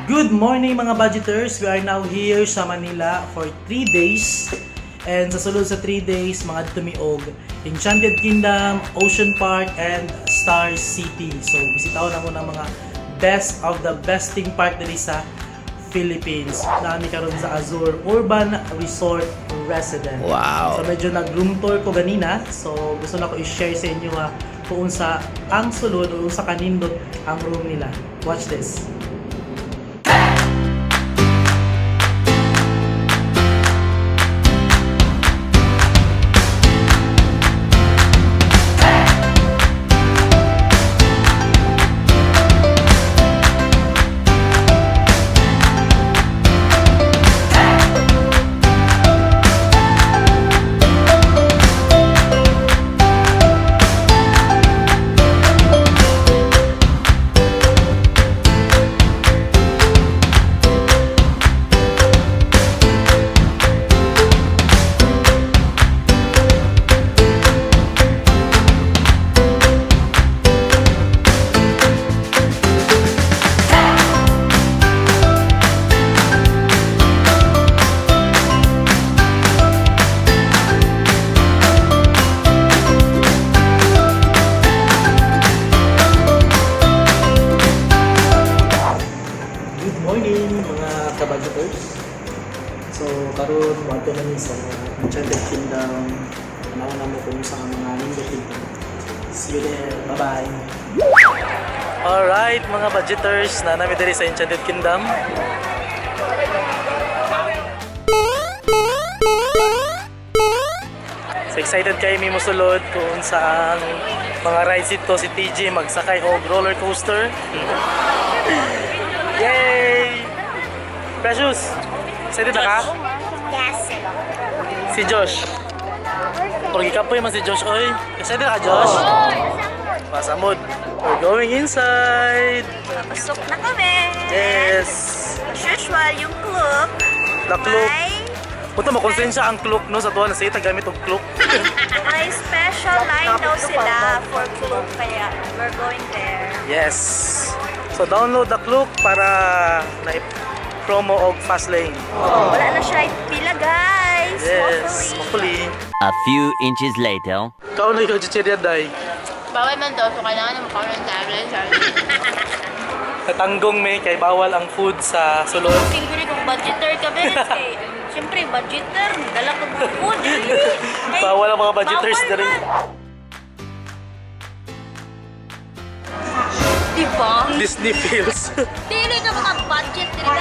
Good morning mga budgeters! We are now here sa Manila for 3 days. And sa sulod sa 3 days, mga tumiog Enchanted Kingdom, Ocean Park, and Star City. So, bisitaw na muna mga best of the besting park dito sa Philippines. Nami karon sa Azure Urban Resort Residence. Wow! So, medyo nag-room tour ko ganina. So, gusto na ko i-share sa inyo kung sa ang sulod o sa kanindot ang room nila. Watch this. Budgeters. So, karon wato na ni sa Enchanted Kingdom. Nauna mo kung sa mga linggo dito. See you there. Bye-bye. Alright, mga budgeters, na namin diri sa Enchanted Kingdom. So, excited kayo mi mosulod kung saan mga rides ito si TJ magsakay og roller coaster. Yay! Precious, excited na ka? Yes. Si Josh. Purgi ka po yung si Josh, oy. Excited ka, Josh? Pasamod. We're going inside. Pasok na kami. Yes. As usual, yung clock. The clock. Punta mo, konsensya ang clock, no? Sa tuwa na sa'yo, tagamit ang clock. May special line daw sila for clock, kaya we're going there. Yes. So, download the clock para na-promo og fast lane. Wala na siya pila, guys. Yes, hopefully. A few inches later. Ikaw na ikaw, chichirya, day. Bawal man daw, so kailangan naman kami ng tablet. Natanggong may kay bawal ang food sa sulod. Siguro kung budgeter ka, Benes, kay siyempre budgeter, dala ko mga food. Bawal ang mga budgeters na rin. Diba? Disney feels. Dili ka mga budget, diba?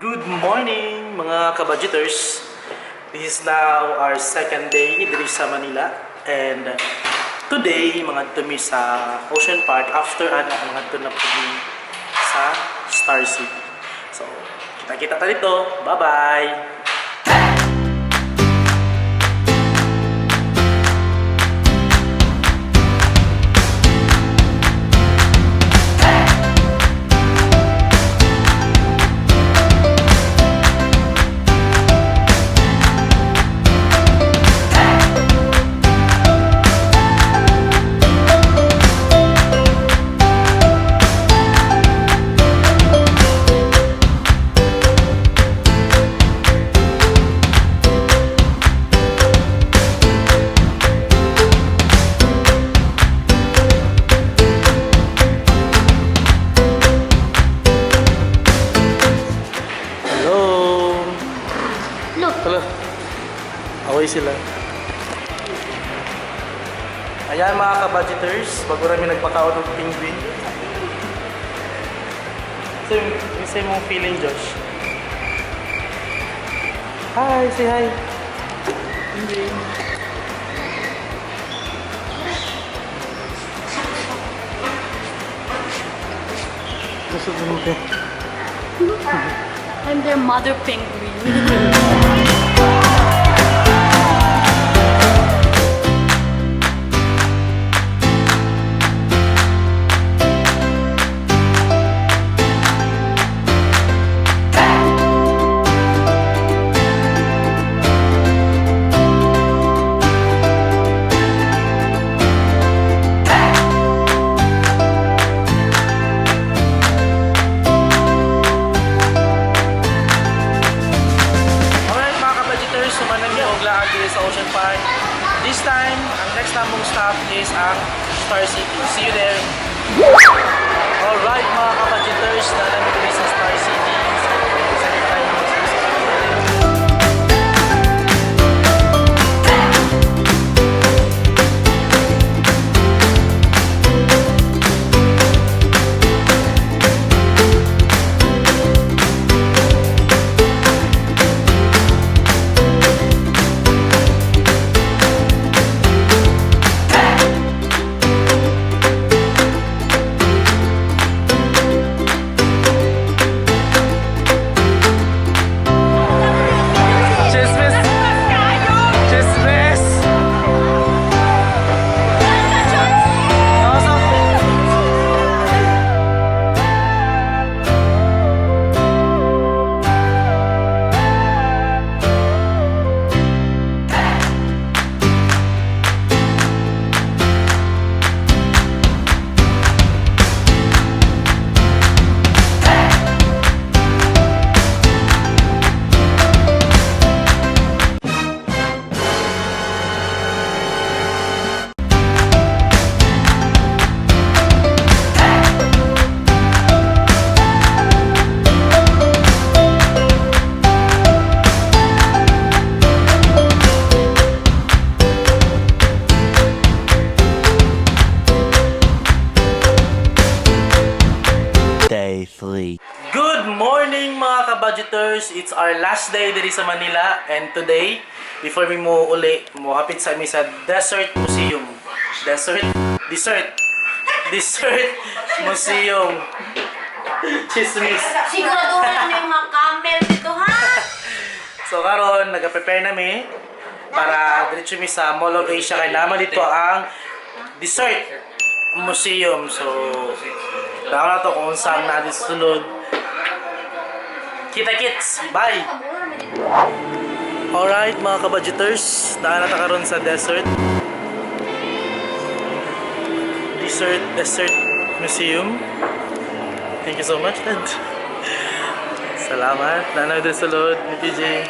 Good morning mga kabudgeters. This is now our second day dito sa Manila. And today, mga tumi sa Ocean Park after mga tumi sa Star City. So, kita-kita tayo dito. Bye-bye! Hello. Away sila. Ayan mga kabudgeters, bago namin nagpakaon ng penguin. Same mong feeling, Josh. Hi, say hi. Penguin. Gusto mo ba? I'm their mother penguin. Sa Ocean Park. This time, ang next namong stop is ang Star City. See you there! Alright mga kabudgeters, nalang kami sa Star City. Day 3. Good morning mga kabudgeters! It's our last day diri sa Manila and today, before we mo uli, mo hapit sa amin sa Desert Museum. Desert Museum. Chismis. Siguraduhan na yung mga camel dito, ha? So karon nag-prepare nami para diretso mi sa Mall of Asia kay naman dito ang Desert Museum. So tama na to kung saan natin susunod. Kita-kits! Bye! Alright mga kabudgeters, daan na karon sa Desert Museum. Thank you so much, Dad. Salamat. Nanay din sulod ni TJ.